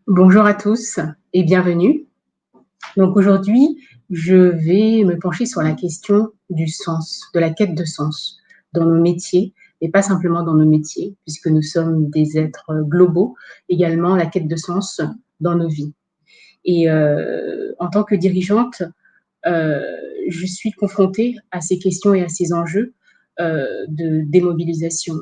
Bonjour à tous et bienvenue. Donc aujourd'hui, je vais me pencher sur la question du sens, de la quête de sens dans nos métiers, et pas simplement dans nos métiers, puisque nous sommes des êtres globaux, également la quête de sens dans nos vies. Et en tant que dirigeante, euh, je suis confrontée à ces questions et à ces enjeux de démobilisation,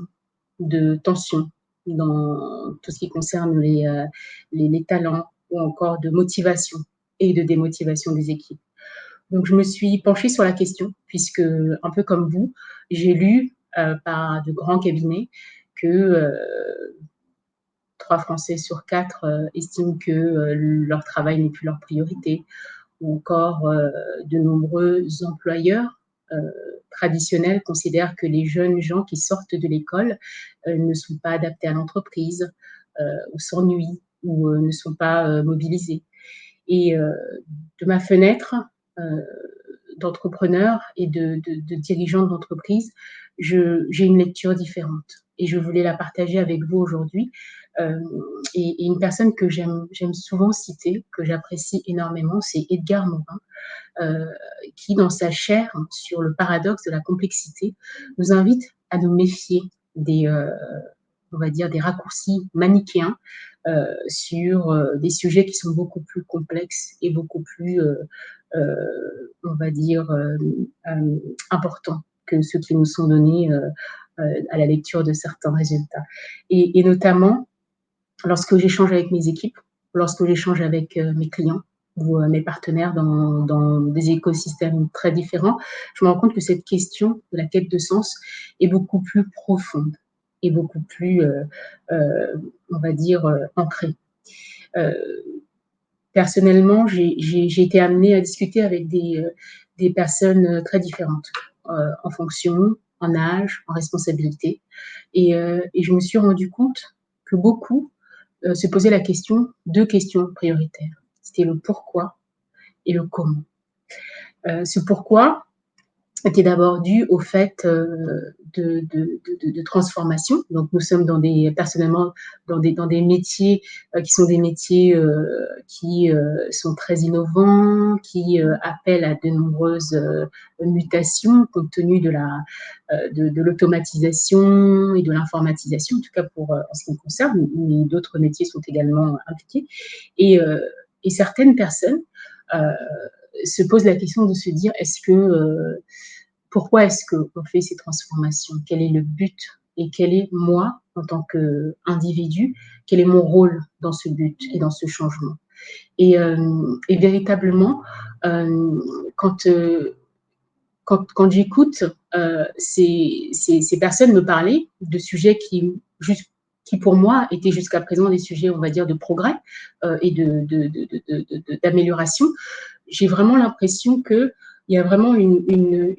de tension dans tout ce qui concerne les talents ou encore de motivation et de démotivation des équipes. Donc, je me suis penchée sur la question, puisque, un peu comme vous, j'ai lu par de grands cabinets que 3 Français sur 4 estiment que leur travail n'est plus leur priorité, ou encore de nombreux employeurs euh, traditionnels considèrent que les jeunes gens qui sortent de l'école ne sont pas adaptés à l'entreprise, ou s'ennuient, ou ne sont pas mobilisés. Et de ma fenêtre euh, d'entrepreneur et de dirigeante d'entreprise, j'ai une lecture différente et je voulais la partager avec vous aujourd'hui. Euh, et une personne que j'aime souvent citer, que j'apprécie énormément, c'est Edgar Morin, euh, qui, dans sa chaire sur le paradoxe de la complexité, nous invite à nous méfier des, on va dire, des raccourcis manichéens sur des sujets qui sont beaucoup plus complexes et beaucoup plus, on va dire, importants que ceux qui nous sont donnés à la lecture de certains résultats. Et notamment, lorsque j'échange avec mes équipes, lorsque j'échange avec mes clients ou mes partenaires dans des écosystèmes très différents, je me rends compte que cette question de la quête de sens est beaucoup plus profonde et beaucoup plus, on va dire, ancrée. Euh, Personnellement, j'ai été amenée à discuter avec des personnes très différentes en fonction, en âge, en responsabilité. Et je me suis rendu compte que beaucoup se posaient la question, deux questions prioritaires. C'était le pourquoi et le comment. Ce pourquoi était d'abord dû au fait de transformation. Donc, nous sommes personnellement dans des métiers qui sont des métiers qui sont très innovants, qui appellent à de nombreuses mutations compte tenu de l'automatisation et de l'informatisation, en tout cas en ce qui me concerne, mais d'autres métiers sont également impliqués. Et, euh, et certaines personnes euh, se posent la question de se dire pourquoi est-ce qu'on fait ces transformations? Quel est le but? Et quel est moi, en tant qu'individu, quel est mon rôle dans ce but et dans ce changement? Et véritablement, euh, quand, euh, quand j'écoute ces personnes me parler de sujets qui pour moi étaient jusqu'à présent des sujets, on va dire, de progrès et d'amélioration, j'ai vraiment l'impression qu'il y a vraiment une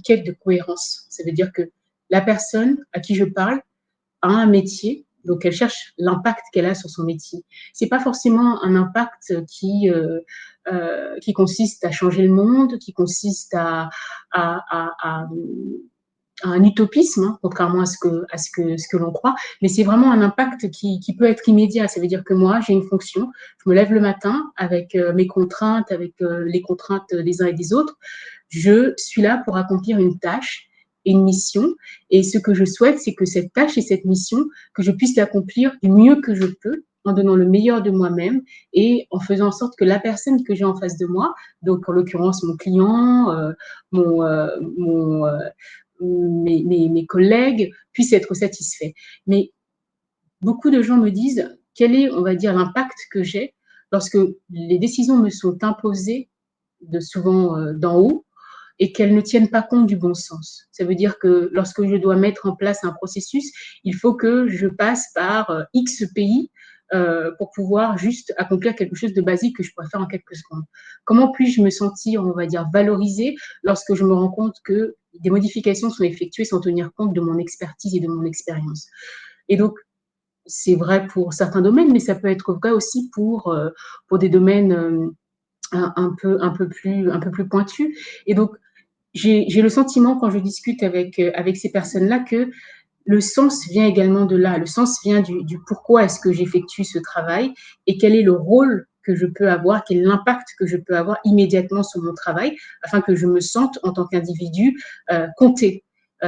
quête de cohérence. Ça veut dire que la personne à qui je parle a un métier, donc elle cherche l'impact qu'elle a sur son métier. C'est pas forcément un impact qui consiste à changer le monde, qui consiste à, à, à à un utopisme, hein, contrairement ce que l'on croit, mais c'est vraiment un impact qui peut être immédiat. Ça veut dire que moi, j'ai une fonction, je me lève le matin avec mes contraintes, avec les contraintes des uns et des autres. Je suis là pour accomplir une tâche et une mission. Et ce que je souhaite, c'est que cette tâche et cette mission, que je puisse l'accomplir du mieux que je peux, en donnant le meilleur de moi-même et en faisant en sorte que la personne que j'ai en face de moi, donc en l'occurrence mon client, mon, mon mes collègues puissent être satisfaits. Mais beaucoup de gens me disent quel est, on va dire, l'impact que j'ai lorsque les décisions me sont imposées souvent d'en haut et qu'elles ne tiennent pas compte du bon sens. Ça veut dire que lorsque je dois mettre en place un processus, il faut que je passe par X pays pour pouvoir juste accomplir quelque chose de basique que je pourrais faire en quelques secondes. Comment puis-je me sentir, on va dire, valorisée lorsque je me rends compte que des modifications sont effectuées sans tenir compte de mon expertise et de mon expérience? Et donc, c'est vrai pour certains domaines, mais ça peut être vrai aussi pour des domaines un peu plus pointus. Et donc, j'ai le sentiment, quand je discute avec ces personnes-là, que le sens vient également de là. Le sens vient du pourquoi est-ce que j'effectue ce travail et quel est le rôle que je peux avoir, quel est l'impact que je peux avoir immédiatement sur mon travail afin que je me sente en tant qu'individu comptée.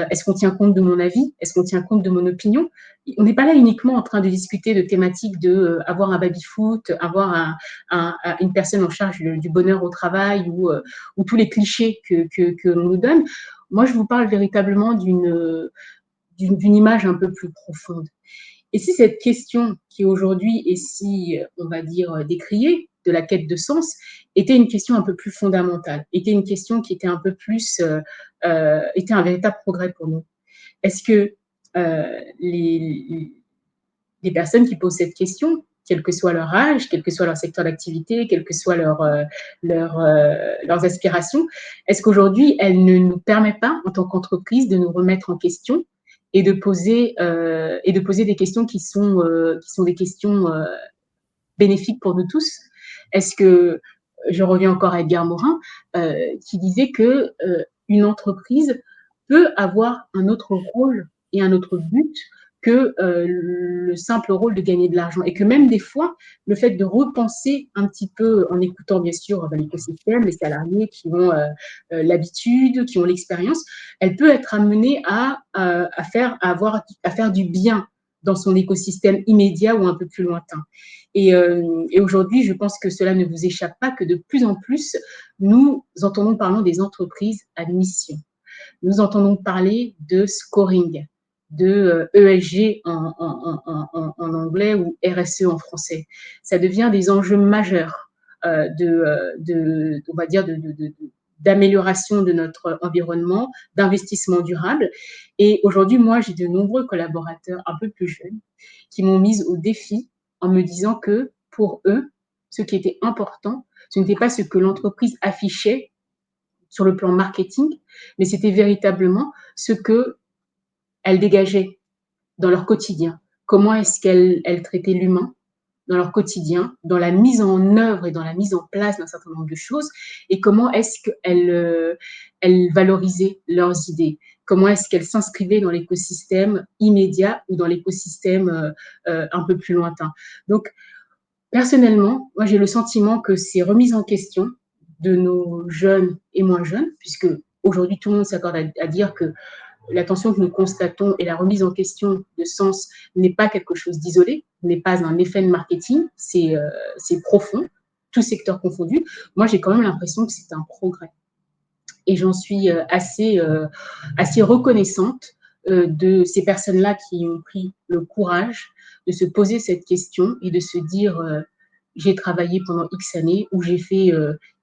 Est-ce qu'on tient compte de mon avis? Est-ce qu'on tient compte de mon opinion? On n'est pas là uniquement en train de discuter de thématiques de avoir un baby-foot, avoir une personne en charge du bonheur au travail ou tous les clichés que l'on nous donne. Moi, je vous parle véritablement d'une image un peu plus profonde. Et si cette question qui aujourd'hui est si, on va dire, décriée, de la quête de sens, était une question un peu plus fondamentale, était une question qui était un peu plus, était un véritable progrès pour nous. Est-ce que les personnes qui posent cette question, quel que soit leur âge, quel que soit leur secteur d'activité, quelles que soient leurs aspirations, est-ce qu'aujourd'hui, elles ne nous permettent pas, en tant qu'entreprise, de nous remettre en question et de poser des questions qui sont des questions bénéfiques pour nous tous? Est-ce que, je reviens encore à Edgar Morin, qui disait que une entreprise peut avoir un autre rôle et un autre but que le simple rôle de gagner de l'argent. Et que même des fois, le fait de repenser un petit peu, en écoutant bien sûr l'écosystème, les salariés qui ont l'habitude, qui ont l'expérience, elle peut être amenée à faire du bien dans son écosystème immédiat ou un peu plus lointain. Et aujourd'hui, je pense que cela ne vous échappe pas, que de plus en plus, nous entendons parler des entreprises à mission. Nous entendons parler de scoring, de ESG en anglais ou RSE en français. Ça devient des enjeux majeurs on va dire, d'amélioration de notre environnement, d'investissement durable. Et aujourd'hui, moi, j'ai de nombreux collaborateurs un peu plus jeunes qui m'ont mise au défi en me disant que pour eux, ce qui était important, ce n'était pas ce que l'entreprise affichait sur le plan marketing, mais c'était véritablement ce qu'elle dégageait dans leur quotidien. Comment est-ce qu'elle traitait l'humain dans leur quotidien, dans la mise en œuvre et dans la mise en place d'un certain nombre de choses, et comment est-ce qu'elles valorisaient leurs idées, comment est-ce qu'elles s'inscrivaient dans l'écosystème immédiat ou dans l'écosystème un peu plus lointain. Donc, personnellement, moi j'ai le sentiment que ces remises en question de nos jeunes et moins jeunes, puisque aujourd'hui tout le monde s'accorde à dire que la tension que nous constatons et la remise en question de sens n'est pas quelque chose d'isolé, n'est pas un effet de marketing, c'est profond, tout secteur confondu. Moi, j'ai quand même l'impression que c'est un progrès. Et j'en suis assez reconnaissante de ces personnes-là qui ont pris le courage de se poser cette question et de se dire j'ai travaillé pendant X années ou j'ai fait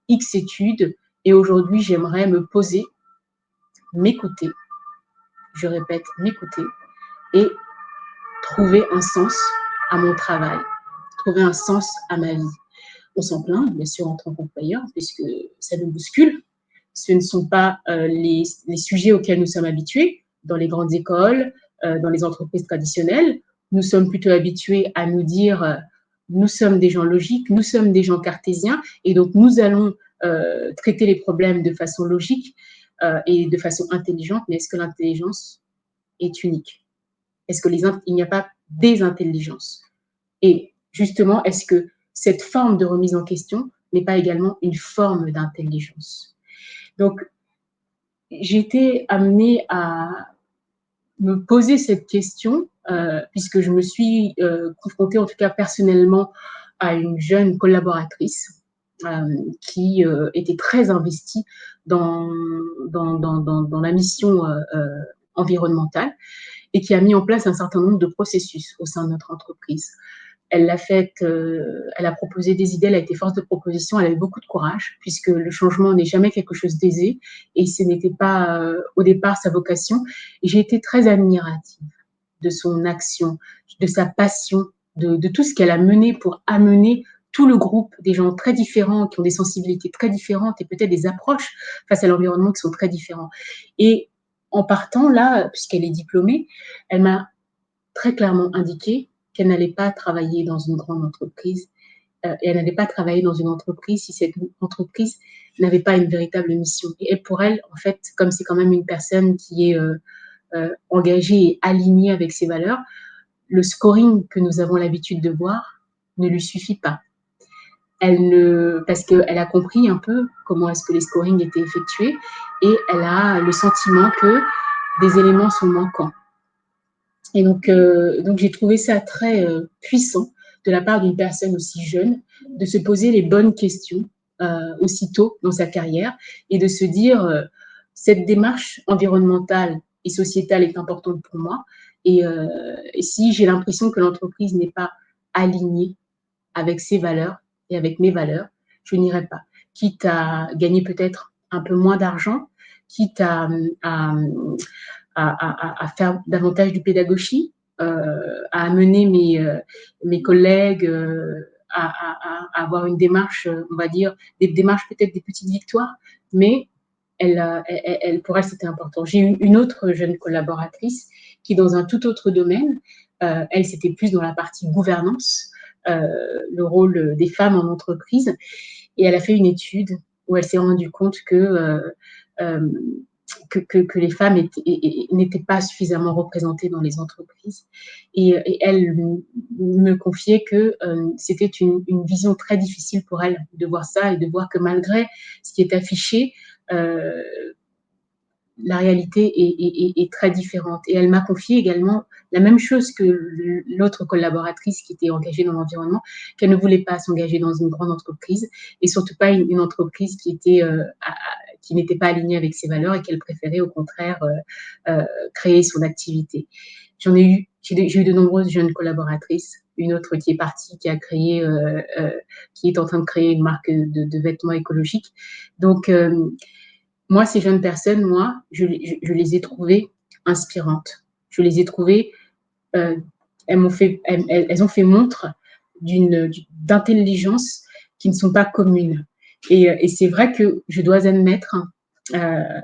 X études et aujourd'hui j'aimerais me poser, m'écouter, je répète, m'écouter et trouver un sens à mon travail, trouver un sens à ma vie. On s'en plaint, bien sûr, en tant qu'employeur, puisque ça nous bouscule. Ce ne sont pas les sujets auxquels nous sommes habitués dans les grandes écoles, dans les entreprises traditionnelles. Nous sommes plutôt habitués à nous dire nous sommes des gens logiques, nous sommes des gens cartésiens, et donc nous allons traiter les problèmes de façon logique et de façon intelligente. Mais est-ce que l'intelligence est unique? Est-ce qu'il n'y a pas des intelligences? Et justement, est-ce que cette forme de remise en question n'est pas également une forme d'intelligence? Donc, j'ai été amenée à me poser cette question, puisque je me suis confrontée, en tout cas personnellement, à une jeune collaboratrice qui était très investie dans, dans la mission environnementale et qui a mis en place un certain nombre de processus au sein de notre entreprise. Elle l'a fait, elle a proposé des idées, elle a été force de proposition, elle avait beaucoup de courage, puisque le changement n'est jamais quelque chose d'aisé, et ce n'était pas au départ sa vocation. Et j'ai été très admirative de son action, de sa passion, de tout ce qu'elle a mené pour amener tout le groupe, des gens très différents, qui ont des sensibilités très différentes et peut-être des approches face à l'environnement qui sont très différents. Et en partant là, puisqu'elle est diplômée, elle m'a très clairement indiqué qu'elle n'allait pas travailler dans une grande entreprise et elle n'allait pas travailler dans une entreprise si cette entreprise n'avait pas une véritable mission. Et pour elle, en fait, comme c'est quand même une personne qui est engagée et alignée avec ses valeurs, le scoring que nous avons l'habitude de voir ne lui suffit pas. Parce qu'elle a compris un peu comment est-ce que les scorings étaient effectués et elle a le sentiment que des éléments sont manquants. Et donc j'ai trouvé ça très puissant de la part d'une personne aussi jeune de se poser les bonnes questions aussitôt dans sa carrière et de se dire cette démarche environnementale et sociétale est importante pour moi et si j'ai l'impression que l'entreprise n'est pas alignée avec ses valeurs et avec mes valeurs, je n'irai pas. Quitte à gagner peut-être un peu moins d'argent, quitte à, à faire davantage de pédagogie, à amener mes collègues à avoir une démarche, on va dire, des démarches peut-être des petites victoires, mais pour elle, c'était important. J'ai eu une autre jeune collaboratrice qui, dans un tout autre domaine, elle, c'était plus dans la partie gouvernance, le rôle des femmes en entreprise, et elle a fait une étude où elle s'est rendue compte euh, que les femmes n'étaient pas suffisamment représentées dans les entreprises. Et elle me confiait que c'était une vision très difficile pour elle de voir ça et de voir que malgré ce qui est affiché, euh, la réalité est très différente. Et elle m'a confié également la même chose que l'autre collaboratrice qui était engagée dans l'environnement, qu'elle ne voulait pas s'engager dans une grande entreprise et surtout pas une entreprise qui n'était pas alignée avec ses valeurs et qu'elle préférait au contraire créer son activité. J'ai eu de nombreuses jeunes collaboratrices, une autre qui est partie, qui est en train de créer une marque de vêtements écologiques. Donc, moi, ces jeunes personnes, je les ai trouvées inspirantes. Je les ai trouvées, euh, elles ont fait montre d'intelligence qui ne sont pas communes. Et c'est vrai que je dois admettre euh,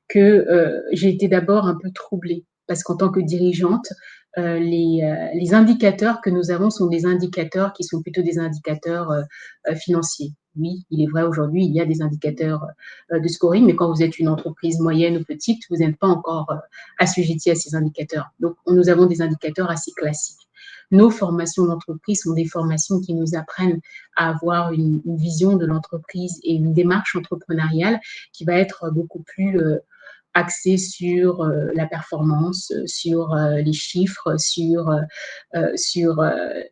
que j'ai été d'abord un peu troublée parce qu'en tant que dirigeante, les indicateurs que nous avons sont des indicateurs qui sont plutôt des indicateurs financiers. Oui, il est vrai aujourd'hui, il y a des indicateurs de scoring, mais quand vous êtes une entreprise moyenne ou petite, vous n'êtes pas encore assujetti à ces indicateurs. Donc, nous avons des indicateurs assez classiques. Nos formations d'entreprise sont des formations qui nous apprennent à avoir une vision de l'entreprise et une démarche entrepreneuriale qui va être beaucoup plus axée sur la performance, sur les chiffres, sur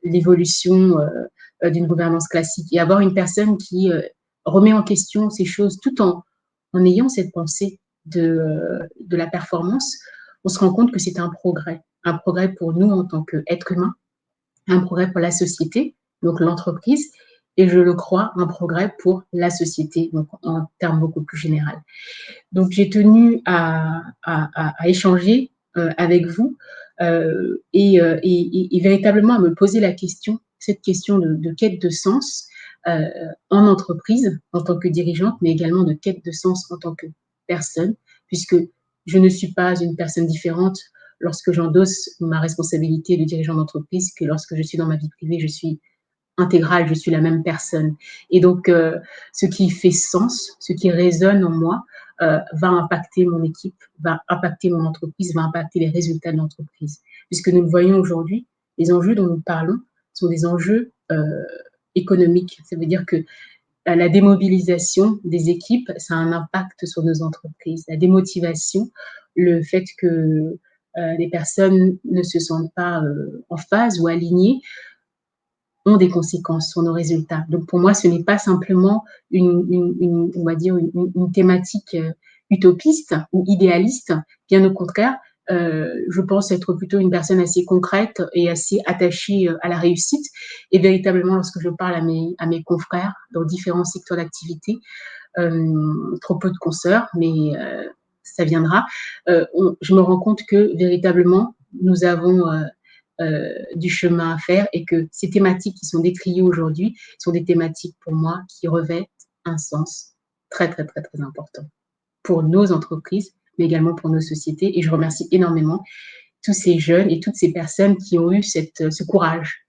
l'évolution d'une gouvernance classique et avoir une personne qui remet en question ces choses tout en ayant cette pensée de la performance, on se rend compte que c'est un progrès pour nous en tant qu'êtres humains, un progrès pour la société, donc l'entreprise, et je le crois, un progrès pour la société, donc en termes beaucoup plus généraux. Donc j'ai tenu à échanger avec vous et véritablement à me poser cette question de quête de sens en entreprise, en tant que dirigeante, mais également de quête de sens en tant que personne, puisque je ne suis pas une personne différente lorsque j'endosse ma responsabilité de dirigeant d'entreprise que lorsque je suis dans ma vie privée, je suis intégrale, je suis la même personne. Et donc, ce qui fait sens, ce qui résonne en moi, va impacter mon équipe, va impacter mon entreprise, va impacter les résultats de l'entreprise. Puisque nous le voyons aujourd'hui, les enjeux dont nous parlons sont des enjeux économiques. Ça veut dire que la démobilisation des équipes, ça a un impact sur nos entreprises. La démotivation, le fait que les personnes ne se sentent pas en phase ou alignées, ont des conséquences sur nos résultats. Donc pour moi, ce n'est pas simplement on va dire une thématique utopiste ou idéaliste. Bien au contraire, je pense être plutôt une personne assez concrète et assez attachée à la réussite. Et véritablement, lorsque je parle à mes confrères dans différents secteurs d'activité, trop peu de consoeurs, mais ça viendra, je me rends compte que véritablement, nous avons du chemin à faire et que ces thématiques qui sont décriées aujourd'hui sont des thématiques pour moi qui revêtent un sens très, très, très, très important pour nos entreprises, mais également pour nos sociétés. Et je remercie énormément tous ces jeunes et toutes ces personnes qui ont eu ce courage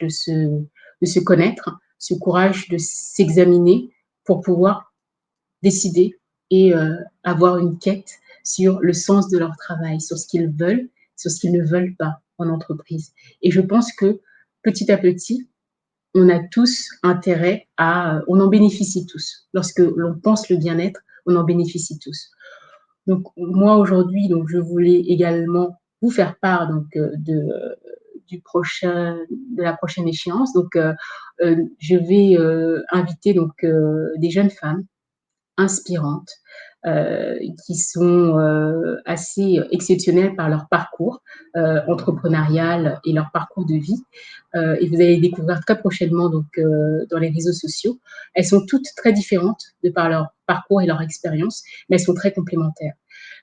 de se connaître, ce courage de s'examiner pour pouvoir décider et avoir une quête sur le sens de leur travail, sur ce qu'ils veulent, sur ce qu'ils ne veulent pas en entreprise. Et je pense que petit à petit, on a tous intérêt à, on en bénéficie tous. Lorsque l'on pense le bien-être, on en bénéficie tous. Donc moi aujourd'hui, donc je voulais également vous faire part donc de la prochaine échéance. Donc je vais inviter donc des jeunes femmes inspirantes, qui sont assez exceptionnelles par leur parcours entrepreneurial et leur parcours de vie. Et vous allez les découvrir très prochainement donc, dans les réseaux sociaux. Elles sont toutes très différentes de par leur parcours et leur expérience, mais elles sont très complémentaires.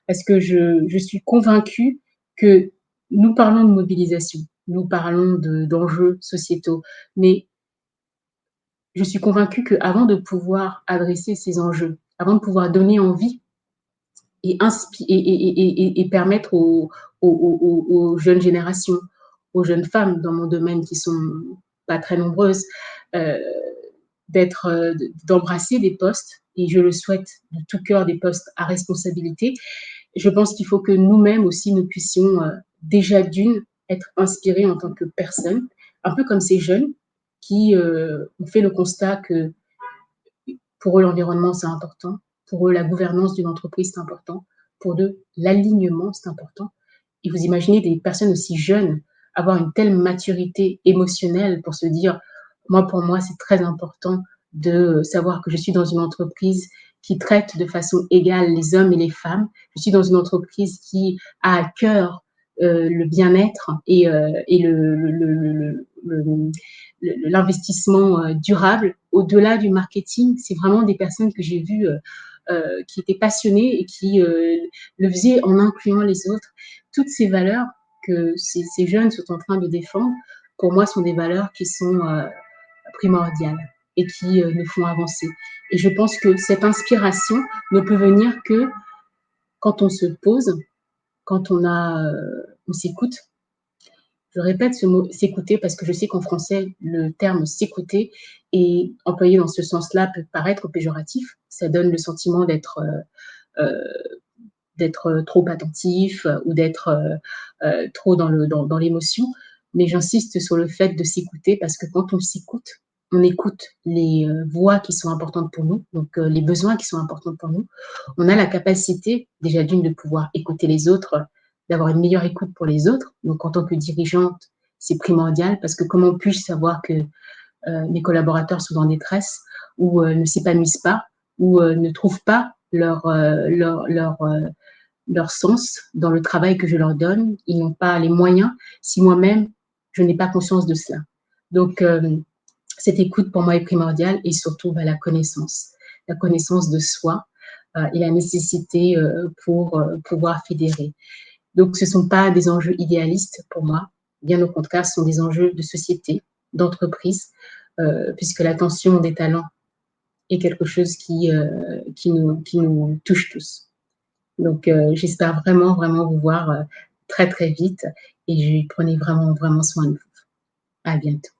Parce que je suis convaincue que nous parlons de mobilisation, nous parlons d'enjeux sociétaux, mais je suis convaincue qu'avant de pouvoir adresser ces enjeux, avant de pouvoir donner envie et permettre aux jeunes générations, aux jeunes femmes dans mon domaine qui sont pas très nombreuses, euh, d'embrasser des postes, et je le souhaite de tout cœur, des postes à responsabilité. Je pense qu'il faut que nous-mêmes aussi, nous puissions déjà d'une être inspirés en tant que personne, un peu comme ces jeunes qui ont fait le constat que pour eux, l'environnement, c'est important. Pour eux, la gouvernance d'une entreprise, c'est important. Pour eux, l'alignement, c'est important. Et vous imaginez des personnes aussi jeunes avoir une telle maturité émotionnelle pour se dire, moi, pour moi, c'est très important de savoir que je suis dans une entreprise qui traite de façon égale les hommes et les femmes. Je suis dans une entreprise qui a à cœur le bien-être et l'investissement durable. Au-delà du marketing, c'est vraiment des personnes que j'ai vues qui étaient passionnées et qui le faisaient en incluant les autres. Toutes ces valeurs que ces jeunes sont en train de défendre, pour moi, sont des valeurs qui sont primordiales et qui nous font avancer. Et je pense que cette inspiration ne peut venir que quand on se pose, quand on s'écoute. Je répète ce mot s'écouter parce que je sais qu'en français, le terme s'écouter est employé dans ce sens-là peut paraître péjoratif. Ça donne le sentiment d'être trop attentif ou d'être trop dans l'émotion. Mais j'insiste sur le fait de s'écouter parce que quand on s'écoute, on écoute les voix qui sont importantes pour nous, donc les besoins qui sont importants pour nous. On a la capacité, déjà d'une, de pouvoir écouter les autres, d'avoir une meilleure écoute pour les autres. Donc en tant que dirigeante, c'est primordial parce que comment puis-je savoir que mes collaborateurs sont en détresse ou ne s'épanouissent pas ou ne trouvent pas leur sens dans le travail que je leur donne. Ils n'ont pas les moyens si moi-même, je n'ai pas conscience de cela. Donc, cette écoute pour moi est primordiale et surtout la connaissance de soi et la nécessité pour pouvoir fédérer. Donc, ce ne sont pas des enjeux idéalistes pour moi, bien au contraire, ce sont des enjeux de société, d'entreprise, puisque l'attention des talents est quelque chose qui nous touche tous. Donc, j'espère vraiment, vraiment vous voir très, très vite et prenez vraiment, vraiment soin de vous. À bientôt.